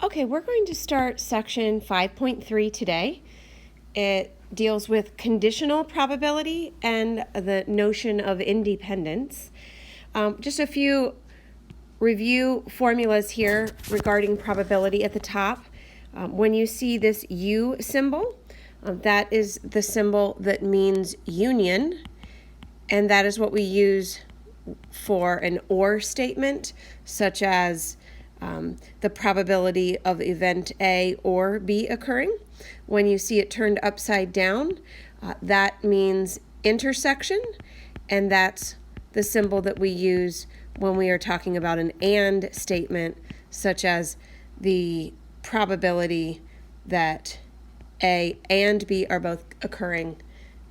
Okay, we're going to start section 5.3 today. It deals with conditional probability and the notion of independence. Just a few review formulas here regarding probability at the top. When you see this U symbol, that is the symbol that means union, and that is what we use for an or statement, such as the probability of event A or B occurring. When you see it turned upside down, that means intersection, and that's the symbol that we use when we are talking about an and statement, such as the probability that A and B are both occurring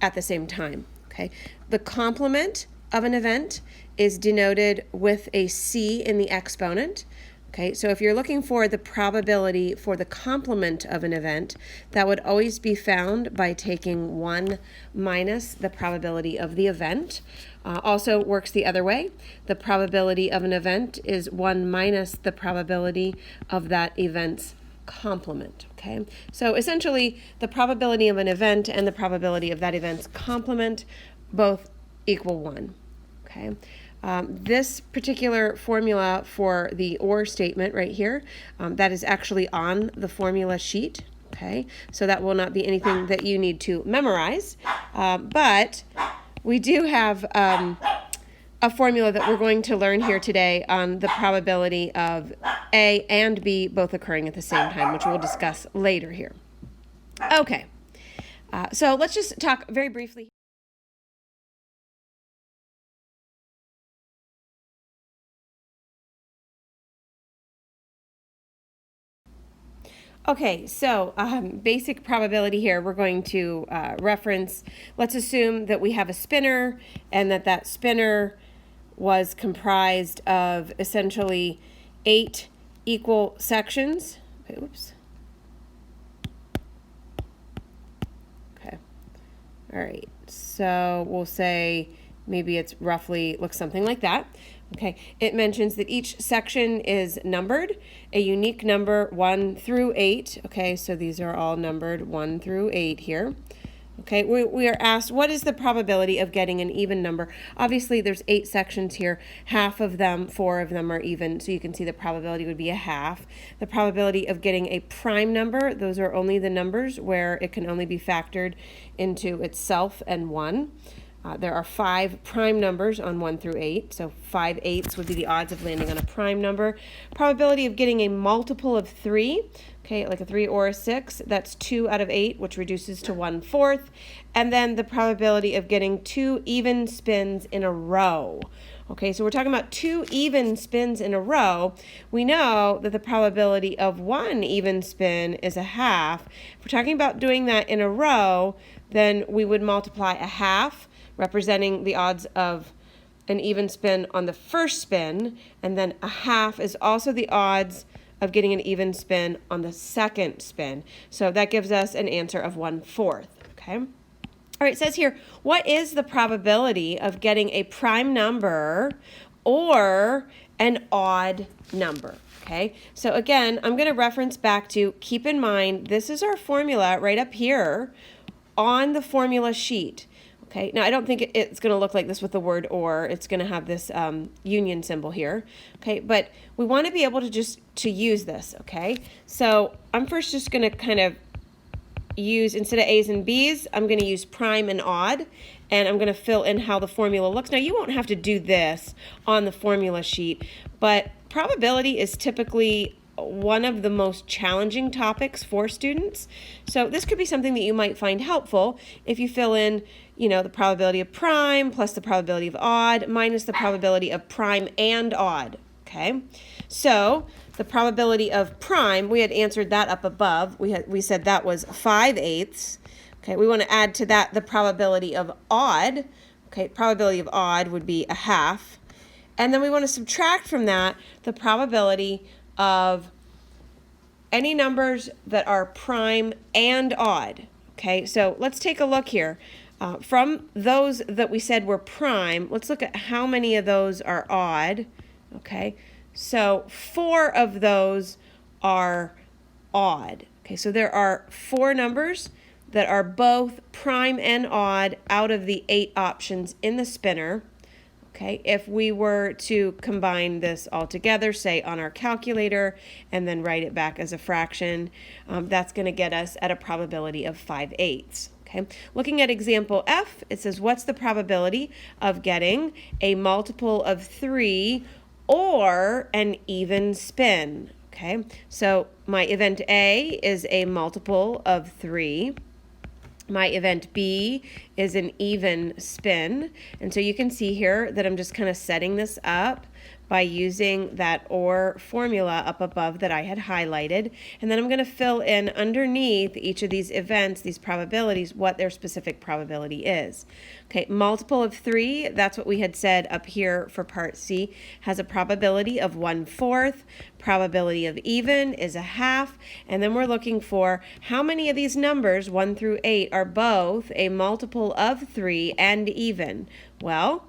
at the same time. Okay. The complement of an event is denoted with a C in the exponent. Okay, so if you're looking for the probability for the complement of an event, that would always be found by taking 1 minus the probability of the event. Also works the other way. The probability of an event is 1 minus the probability of that event's complement. Okay, so essentially the probability of an event and the probability of that event's complement both equal 1. Okay. This particular formula for the or statement right here, that is actually on the formula sheet. Okay, so that will not be anything that you need to memorize, but we do have a formula that we're going to learn here today on the probability of A and B both occurring at the same time, which we'll discuss later here. Okay, so let's just talk very briefly. Okay, so basic probability here, we're going to reference, let's assume that we have a spinner and that spinner was comprised of essentially 8 equal sections. Okay, oops. Okay, all right, so we'll say maybe it's roughly looks something like that. Okay, it mentions that each section is numbered, a unique number 1 through 8. Okay, so these are all numbered 1 through 8 here. Okay, we are asked, what is the probability of getting an even number? Obviously, there's 8 sections here. Half of them, 4 of them are even, so you can see the probability would be a half. The probability of getting a prime number, those are only the numbers where it can only be factored into itself and 1. There are 5 prime numbers on 1 through 8, so 5/8 would be the odds of landing on a prime number. Probability of getting a multiple of 3, okay, like a 3 or a 6, that's 2 out of 8, which reduces to 1/4. And then the probability of getting 2 even spins in a row. Okay, so we're talking about 2 even spins in a row. We know that the probability of 1 even spin is a half. If we're talking about doing that in a row, then we would multiply a half, representing the odds of an even spin on the first spin, and then a half is also the odds of getting an even spin on the second spin. So that gives us an answer of 1/4, okay? All right, it says here, what is the probability of getting a prime number or an odd number? Okay, so again, I'm going to reference back to, keep in mind, this is our formula right up here on the formula sheet. Okay, now I don't think it's going to look like this with the word or. It's going to have this union symbol here. Okay, but we want to be able to use this. Okay, so I'm first just going to kind of use, instead of A's and B's, I'm going to use prime and odd, and I'm going to fill in how the formula looks. Now, you won't have to do this on the formula sheet, but probability is typically one of the most challenging topics for students. So this could be something that you might find helpful if you fill in, the probability of prime plus the probability of odd minus the probability of prime and odd. Okay, so the probability of prime, we had answered that up above. We said that was 5/8. Okay, we want to add to that the probability of odd. Okay, probability of odd would be a half. And then we want to subtract from that the probability of any numbers that are prime and odd. Okay, so let's take a look here. From those that we said were prime, let's look at how many of those are odd. Okay, so 4 of those are odd. Okay, so there are 4 numbers that are both prime and odd out of the 8 options in the spinner. Okay, if we were to combine this all together, say on our calculator, and then write it back as a fraction, that's going to get us at a probability of 5/8. Okay, looking at example F, it says, what's the probability of getting a multiple of 3 or an even spin? Okay, so my event A is a multiple of 3. My event B is an even spin. And so you can see here that I'm just kind of setting this up by using that OR formula up above that I had highlighted. And then I'm going to fill in underneath each of these events, these probabilities, what their specific probability is. Okay, multiple of 3, that's what we had said up here for part C, has a probability of 1/4. Probability of even is a half. And then we're looking for how many of these numbers, 1 through 8, are both a multiple of 3 and even. Well,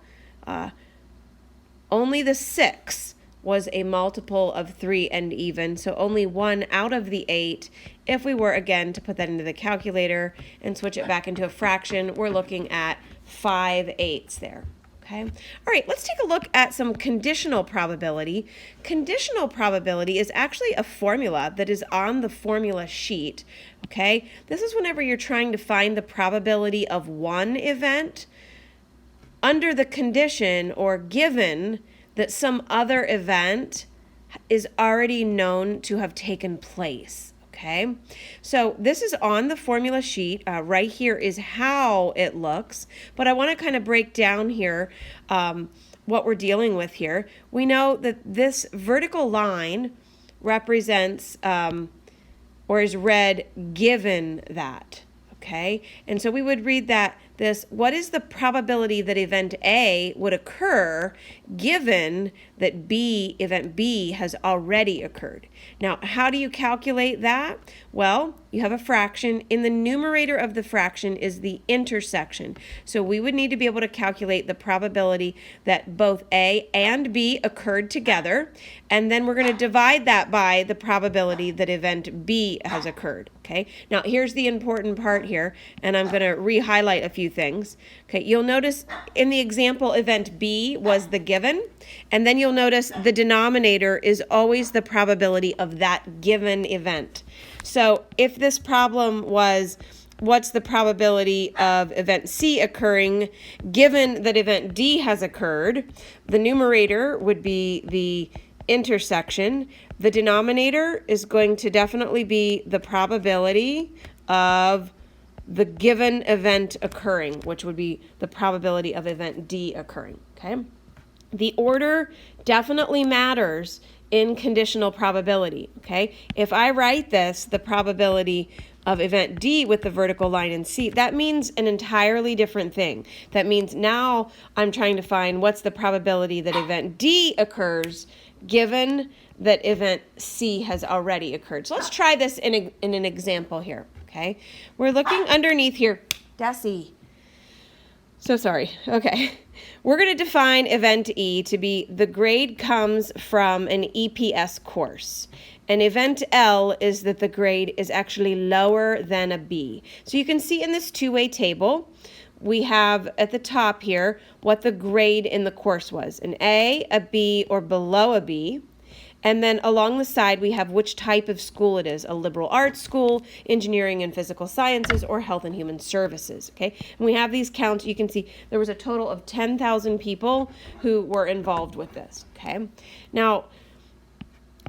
only the 6 was a multiple of 3 and even, so only 1 out of the 8. If we were, again, to put that into the calculator and switch it back into a fraction, we're looking at 5/8 there. Okay. All right, let's take a look at some conditional probability. Conditional probability is actually a formula that is on the formula sheet. Okay, this is whenever you're trying to find the probability of one event under the condition or given that some other event is already known to have taken place. Okay, so this is on the formula sheet. Right here is how it looks, but I want to kind of break down here what we're dealing with here. We know that this vertical line represents or is read given that. Okay, and so we would read that what is the probability that event A would occur given that event B has already occurred? Now, how do you calculate that? Well, you have a fraction. In the numerator of the fraction is the intersection. So we would need to be able to calculate the probability that both A and B occurred together, and then we're going to divide that by the probability that event B has occurred. Okay, now here's the important part here, and I'm going to re-highlight a few things. Okay, you'll notice in the example event B was the given, and then you'll notice the denominator is always the probability of that given event. So if this problem was what's the probability of event C occurring given that event D has occurred, the numerator would be the intersection. The denominator is going to definitely be the probability of the given event occurring, which would be the probability of event D occurring. Okay, the order definitely matters in conditional probability. Okay, if I write this, the probability of event D with the vertical line in C, that means an entirely different thing. That means now I'm trying to find what's the probability that event D occurs given that event C has already occurred. So let's try this in an example here. Okay, we're looking underneath here. Desi. So sorry. Okay. We're going to define event E to be the grade comes from an EPS course. And event L is that the grade is actually lower than a B. So you can see in this two-way table, we have at the top here what the grade in the course was, an A, a B, or below a B. And then along the side, we have which type of school it is, a liberal arts school, engineering and physical sciences, or health and human services, okay? And we have these counts. You can see there was a total of 10,000 people who were involved with this, okay? Now,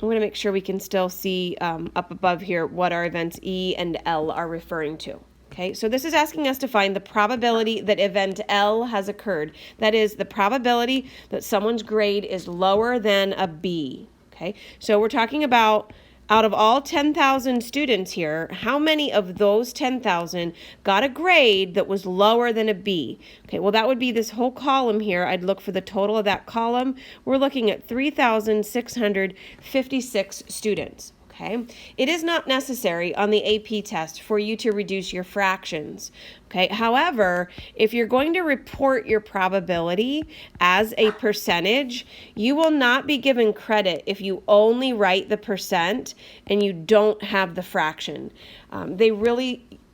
I'm going to make sure we can still see up above here what our events E and L are referring to. Okay, so this is asking us to find the probability that event L has occurred. That is the probability that someone's grade is lower than a B. Okay, so we're talking about out of all 10,000 students here, how many of those 10,000 got a grade that was lower than a B? Okay, well that would be this whole column here. I'd look for the total of that column. We're looking at 3,656 students. Okay, it is not necessary on the AP test for you to reduce your fractions. Okay, however, if you're going to report your probability as a percentage, you will not be given credit if you only write the percent and you don't have the fraction.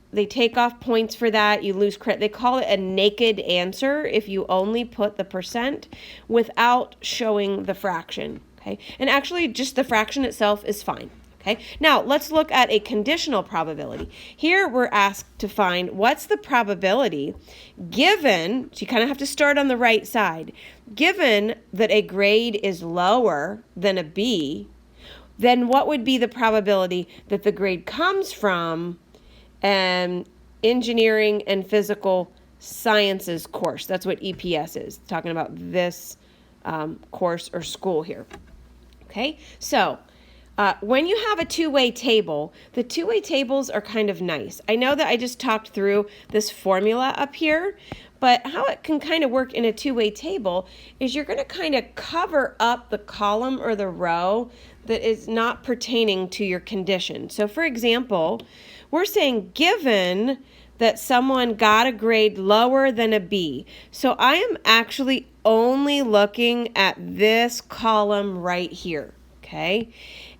They take off points for that. You lose credit. They call it a naked answer if you only put the percent without showing the fraction. Okay, and actually just the fraction itself is fine. Okay, now let's look at a conditional probability. Here we're asked to find what's the probability given, so you kind of have to start on the right side, given that a grade is lower than a B, then what would be the probability that the grade comes from an engineering and physical sciences course? That's what EPS is, talking about this course or school here. Okay, so when you have a two-way table, the two-way tables are kind of nice. I know that I just talked through this formula up here, but how it can kind of work in a two-way table is you're going to kind of cover up the column or the row that is not pertaining to your condition. So for example, we're saying given that someone got a grade lower than a B. So I am actually only looking at this column right here, okay?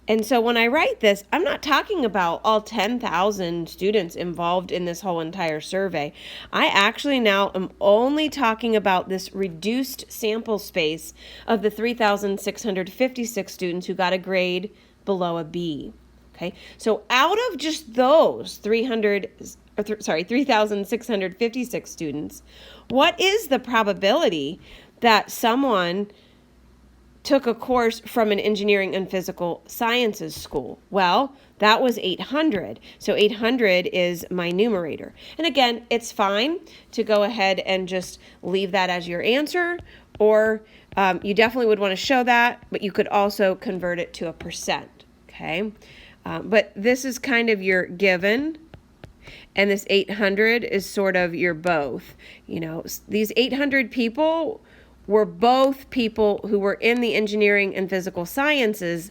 And so when I write this, I'm not talking about all 10,000 students involved in this whole entire survey. I actually now am only talking about this reduced sample space of the 3,656 students who got a grade below a B. Okay, so out of just those 3,656 students, what is the probability that someone took a course from an engineering and physical sciences school? Well, that was 800. So 800 is my numerator. And again, it's fine to go ahead and just leave that as your answer, or you definitely would want to show that, but you could also convert it to a percent, okay? But this is kind of your given, and this 800 is sort of your both. You know, these 800 people were both people who were in the engineering and physical sciences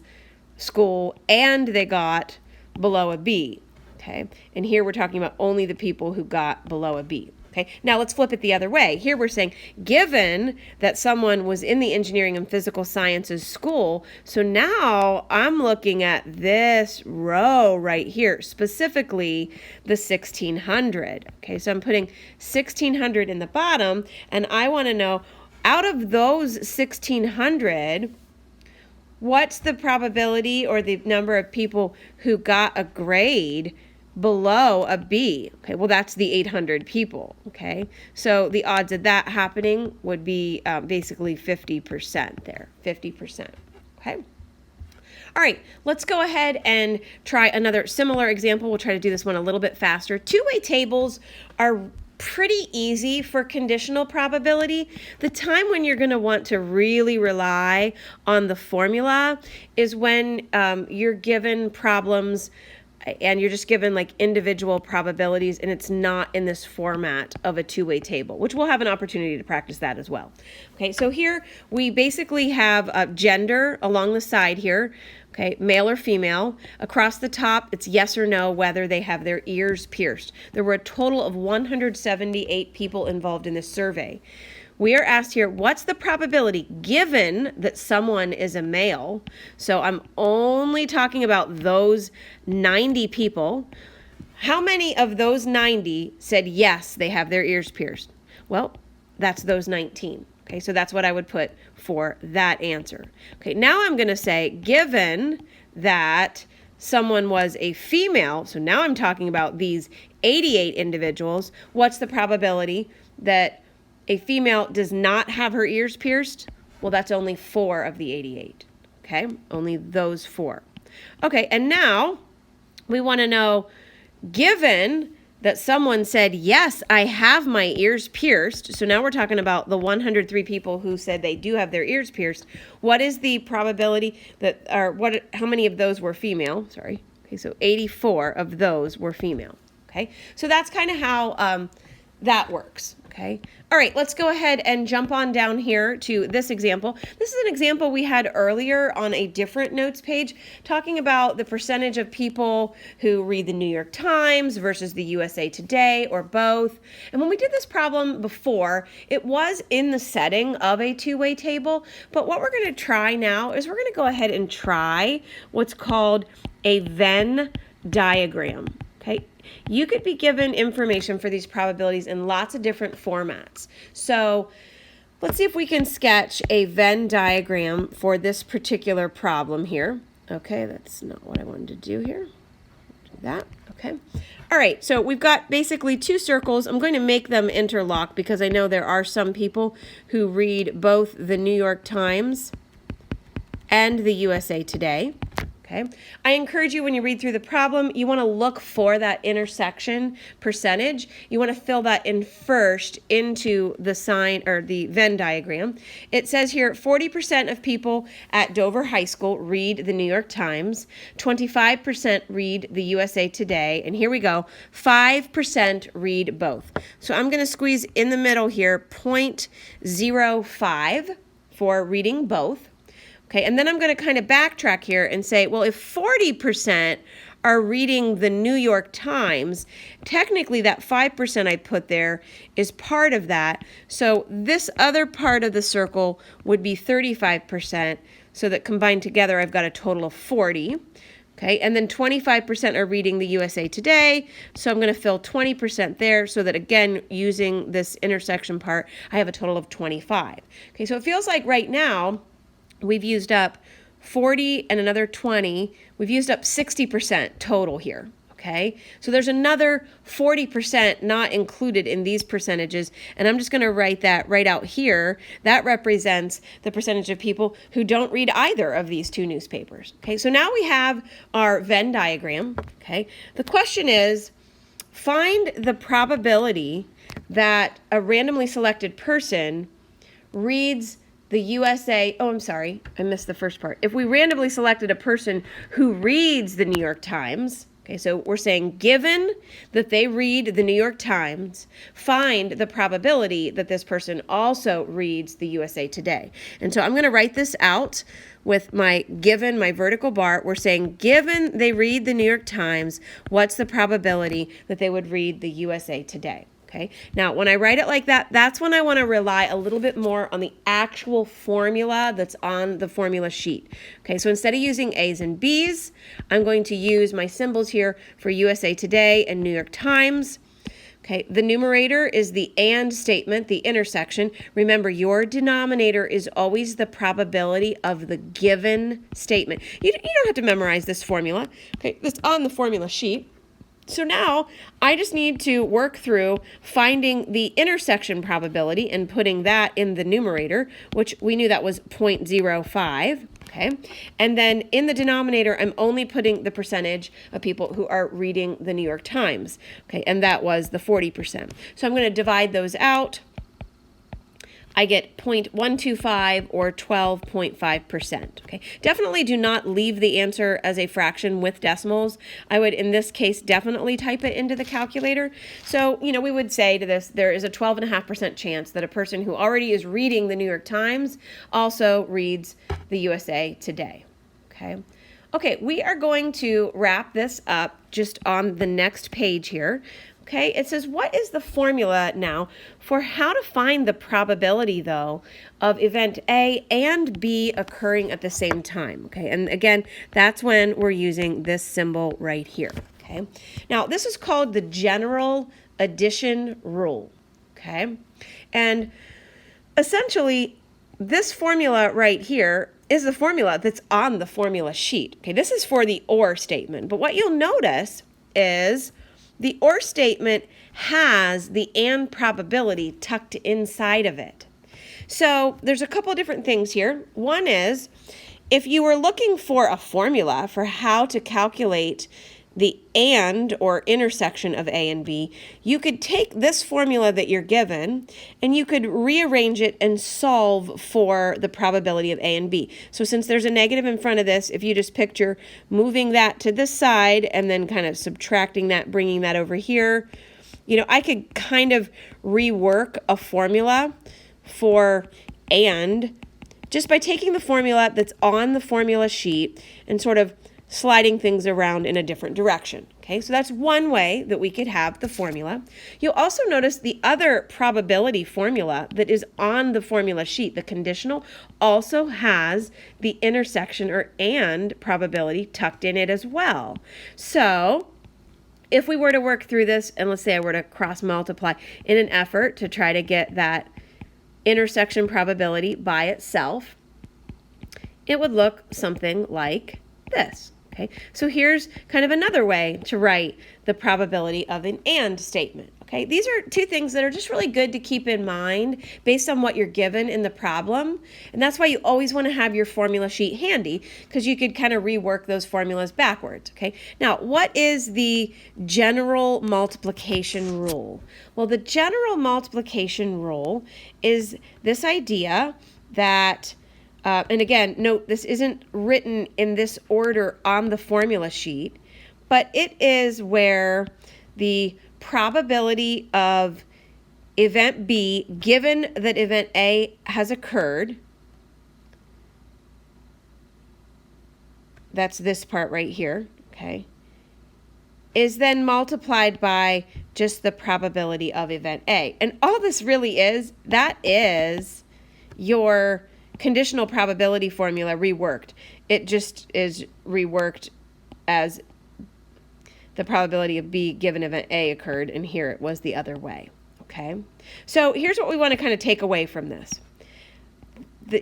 school, and they got below a B, okay? And here we're talking about only the people who got below a B, okay? Now let's flip it the other way. Here we're saying, given that someone was in the engineering and physical sciences school, so now I'm looking at this row right here, specifically the 1,600, okay? So I'm putting 1,600 in the bottom, and I want to know, out of those 1,600, what's the probability or the number of people who got a grade below a B? Okay, well, that's the 800 people, okay? So the odds of that happening would be basically 50% there, 50%, okay? All right, let's go ahead and try another similar example. We'll try to do this one a little bit faster. Two-way tables are pretty easy for conditional probability. The time when you're going to want to really rely on the formula is when you're given problems and you're just given like individual probabilities, and it's not in this format of a two-way table, which we'll have an opportunity to practice that as well. Okay, so here we basically have gender along the side here. Okay, male or female. Across the top, it's yes or no whether they have their ears pierced. There were a total of 178 people involved in this survey. We are asked here, what's the probability given that someone is a male? So I'm only talking about those 90 people. How many of those 90 said yes, they have their ears pierced? Well, that's those 19. Okay, so that's what I would put for that answer. Okay, now I'm going to say, given that someone was a female, so now I'm talking about these 88 individuals, what's the probability that a female does not have her ears pierced? Well, that's only 4 of the 88. Okay, only those 4. Okay, and now we want to know, given that someone said, yes, I have my ears pierced. So now we're talking about the 103 people who said they do have their ears pierced. What is the probability that, or how many of those were female? Sorry. Okay, so 84 of those were female. Okay, so that's kind of how that works. Okay. All right, let's go ahead and jump on down here to this example. This is an example we had earlier on a different notes page talking about the percentage of people who read the New York Times versus the USA Today or both. And when we did this problem before, it was in the setting of a two-way table. But what we're going to try now is we're going to go ahead and try what's called a Venn diagram. Okay. You could be given information for these probabilities in lots of different formats. So let's see if we can sketch a Venn diagram for this particular problem here. Okay, that's not what I wanted to do here. Do that. Okay. All right, so we've got basically two circles. I'm going to make them interlock because I know there are some people who read both the New York Times and the USA Today. Okay. I encourage you when you read through the problem, you want to look for that intersection percentage. You want to fill that in first into the sign or the Venn diagram. It says here 40% of people at Dover High School read the New York Times, 25% read the USA Today, and here we go, 5% read both. So I'm going to squeeze in the middle here 0.05 for reading both. Okay, and then I'm going to kind of backtrack here and say, well, if 40% are reading the New York Times, technically that 5% I put there is part of that. So this other part of the circle would be 35%, so that combined together I've got a total of 40. Okay, and then 25% are reading the USA Today, so I'm going to fill 20% there so that, again, using this intersection part, I have a total of 25. Okay, so it feels like right now we've used up 40 and another 20. We've used up 60% total here, okay? So there's another 40% not included in these percentages, and I'm just going to write that right out here. That represents the percentage of people who don't read either of these two newspapers, okay? So now we have our Venn diagram, okay? The question is, find the probability that a randomly selected person reads the USA, oh, I'm sorry, I missed the first part. If we randomly selected a person who reads the New York Times, okay, so we're saying given that they read the New York Times, find the probability that this person also reads the USA Today. And so I'm going to write this out with my given, my vertical bar. We're saying given they read the New York Times, what's the probability that they would read the USA Today? Okay. Now, when I write it like that, that's when I want to rely a little bit more on the actual formula that's on the formula sheet. Okay, so instead of using A's and B's, I'm going to use my symbols here for USA Today and New York Times. Okay, the numerator is the and statement, the intersection. Remember, your denominator is always the probability of the given statement. You don't have to memorize this formula. Okay, it's on the formula sheet. So now I just need to work through finding the intersection probability and putting that in the numerator, which we knew that was 0.05. Okay, and then in the denominator, I'm only putting the percentage of people who are reading the New York Times. Okay, and that was the 40%. So I'm going to divide those out. I get 0.125 or 12.5%. Okay, definitely do not leave the answer as a fraction with decimals. I would, in this case, definitely type it into the calculator. So, we would say to this, there is a 12.5% chance that a person who already is reading the New York Times also reads the USA Today. Okay. Okay, we are going to wrap this up just on the next page here. Okay, it says, what is the formula now for how to find the probability, though, of event A and B occurring at the same time? Okay, and again, that's when we're using this symbol right here. Okay, now this is called the general addition rule. Okay, and essentially, this formula right here is the formula that's on the formula sheet. Okay, this is for the or statement, but what you'll notice is the or statement has the and probability tucked inside of it. So there's a couple of different things here. One is, if you were looking for a formula for how to calculate the and or intersection of A and B, you could take this formula that you're given and you could rearrange it and solve for the probability of A and B. So since there's a negative in front of this, if you just picture moving that to this side and then kind of subtracting that, bringing that over here, I could kind of rework a formula for and just by taking the formula that's on the formula sheet and sort of sliding things around in a different direction. Okay, so that's one way that we could have the formula. You'll also notice the other probability formula that is on the formula sheet, the conditional, also has the intersection or and probability tucked in it as well. So if we were to work through this, and let's say I were to cross multiply in an effort to try to get that intersection probability by itself, it would look something like this. Okay, so here's kind of another way to write the probability of an and statement. Okay, these are two things that are just really good to keep in mind based on what you're given in the problem. And that's why you always want to have your formula sheet handy, because you could kind of rework those formulas backwards. Okay, now what is the general multiplication rule? Well, the general multiplication rule is this idea that and again, note this isn't written in this order on the formula sheet, but it is where the probability of event B, given that event A has occurred, that's this part right here, okay, is then multiplied by just the probability of event A. And all this really is, that is your conditional probability formula reworked. It just is reworked as the probability of B given event A occurred, and here it was the other way. Okay, so here's what we want to kind of take away from this.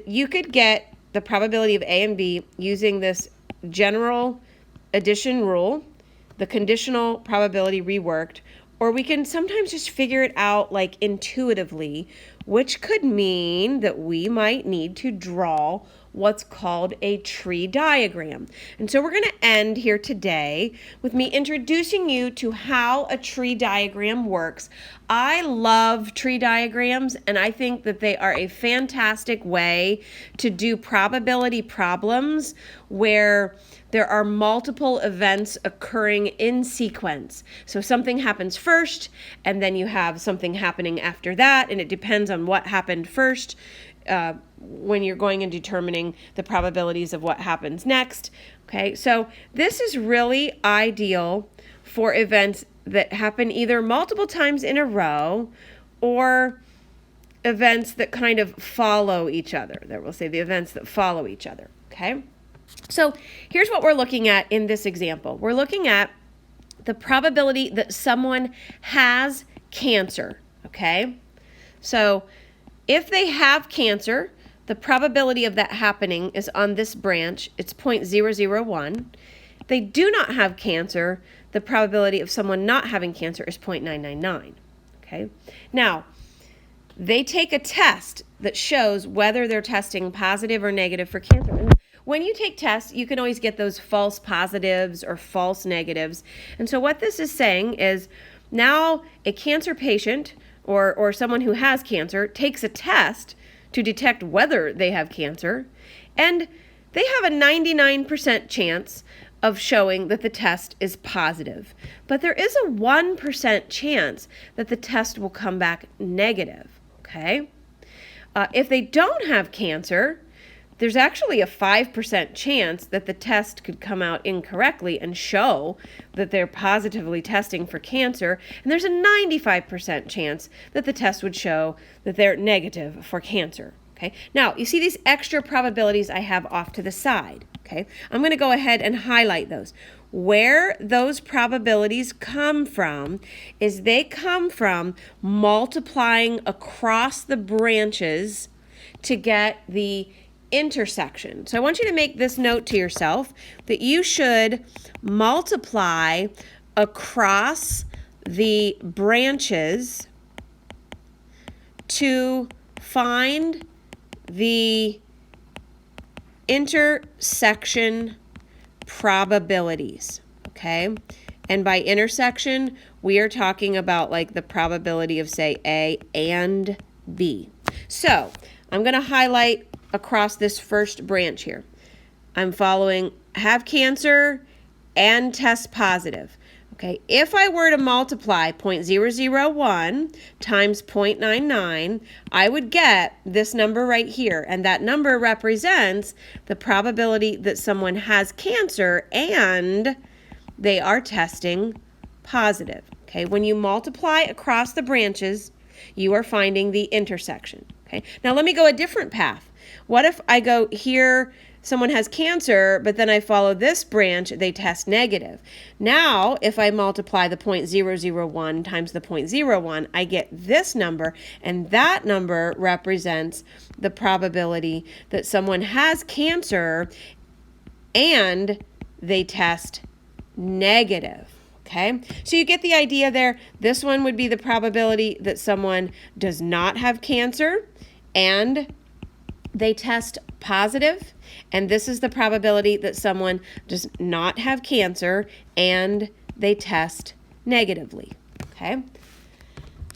You could get the probability of A and B using this general addition rule, the conditional probability reworked, or we can sometimes just figure it out like intuitively, which could mean that we might need to draw what's called a tree diagram. And so we're going to end here today with me introducing you to how a tree diagram works. I love tree diagrams, and I think that they are a fantastic way to do probability problems where there are multiple events occurring in sequence. So something happens first, and then you have something happening after that, and it depends on what happened first when you're going and determining the probabilities of what happens next. Okay, so this is really ideal for events that happen either multiple times in a row or events that kind of follow each other. There we'll say the events that follow each other. Okay. So here's what we're looking at in this example. We're looking at the probability that someone has cancer, okay? So if they have cancer, the probability of that happening is on this branch. It's 0.001. If they do not have cancer, the probability of someone not having cancer is 0.999, okay? Now, they take a test that shows whether they're testing positive or negative for cancer. When you take tests, you can always get those false positives or false negatives. And so what this is saying is now a cancer patient or someone who has cancer takes a test to detect whether they have cancer, and they have a 99% chance of showing that the test is positive. But there is a 1% chance that the test will come back negative, okay? If they don't have cancer, there's actually a 5% chance that the test could come out incorrectly and show that they're positively testing for cancer. And there's a 95% chance that the test would show that they're negative for cancer. Okay. Now, you see these extra probabilities I have off to the side. Okay. I'm going to go ahead and highlight those. Where those probabilities come from is they come from multiplying across the branches to get the intersection. So I want you to make this note to yourself that you should multiply across the branches to find the intersection probabilities, okay? And by intersection, we are talking about like the probability of, say, A and B. So I'm going to highlight across this first branch here. I'm following have cancer and test positive. Okay, if I were to multiply 0.001 times 0.99, I would get this number right here, and that number represents the probability that someone has cancer and they are testing positive. Okay, when you multiply across the branches, you are finding the intersection. Okay, now let me go a different path. What if I go here, someone has cancer, but then I follow this branch, they test negative. Now, if I multiply the 0.001 times the 0.01, I get this number, and that number represents the probability that someone has cancer and they test negative. Okay, so you get the idea there. This one would be the probability that someone does not have cancer and they test positive, and this is the probability that someone does not have cancer and they test negatively. Okay,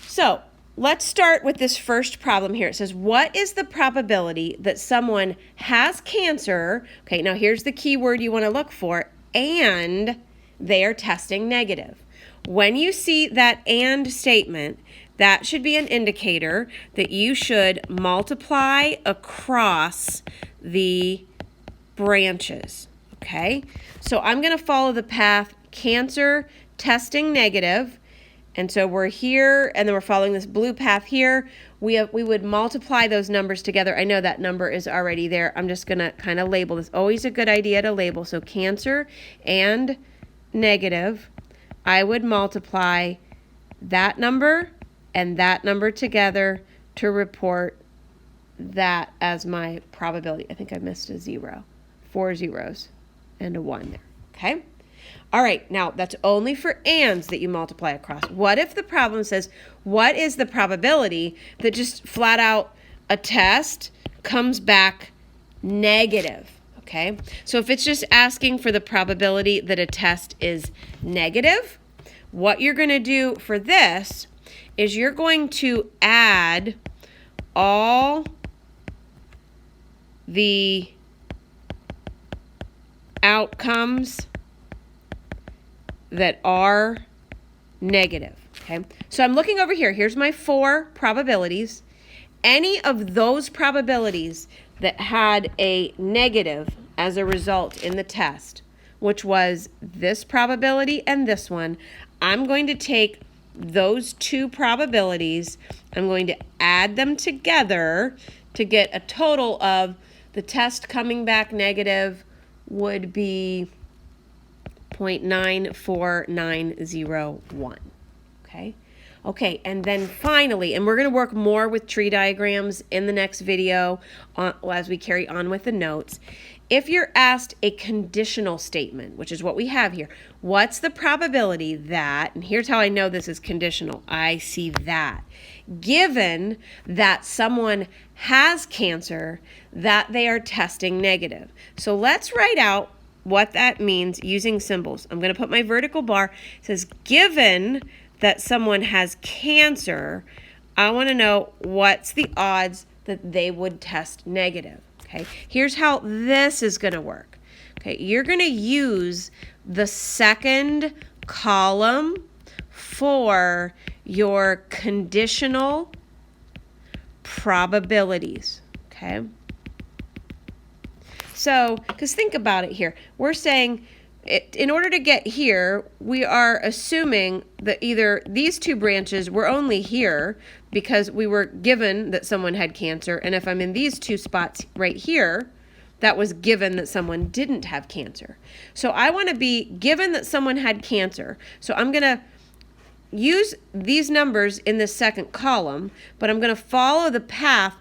so let's start with this first problem here. It says, what is the probability that someone has cancer? Okay, now here's the key word you want to look for, and they are testing negative. When you see that and statement, that should be an indicator that you should multiply across the branches. Okay, so I'm going to follow the path cancer testing negative, and so we're here, and then we're following this blue path here. We would multiply those numbers together. I know that number is already there. I'm just going to kind of label this. Always a good idea to label. So cancer and negative, I would multiply that number and that number together to report that as my probability. I think I missed a 0. 4 zeros and a 1 there. Okay? All right, now that's only for ands that you multiply across. What if the problem says, what is the probability that just flat out a test comes back negative? Okay, so if it's just asking for the probability that a test is negative, what you're going to do for this is you're going to add all the outcomes that are negative. Okay, so I'm looking over here. Here's my 4 probabilities. Any of those probabilities that had a negative as a result in the test, which was this probability and this one, I'm going to take those 2 probabilities, I'm going to add them together to get a total of the test coming back negative would be 0.94901. Okay? Okay, and then finally, and we're going to work more with tree diagrams in the next video as we carry on with the notes. If you're asked a conditional statement, which is what we have here, what's the probability that, and here's how I know this is conditional, I see that, given that someone has cancer, that they are testing negative. So let's write out what that means using symbols. I'm going to put my vertical bar. It says, given that someone has cancer, I want to know what's the odds that they would test negative. Okay, here's how this is going to work. Okay, you're going to use the second column for your conditional probabilities. Okay, so because think about it here, we're saying in order to get here, we are assuming that either these 2 branches were only here because we were given that someone had cancer, and if I'm in these 2 spots right here, that was given that someone didn't have cancer. So I want to be given that someone had cancer. So I'm going to use these numbers in the second column, but I'm going to follow the path.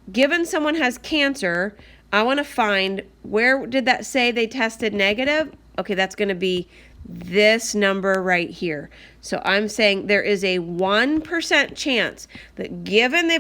Given someone has cancer, I want to find, where did that say they tested negative? Okay, that's going to be this number right here. So I'm saying there is a 1% chance that given they've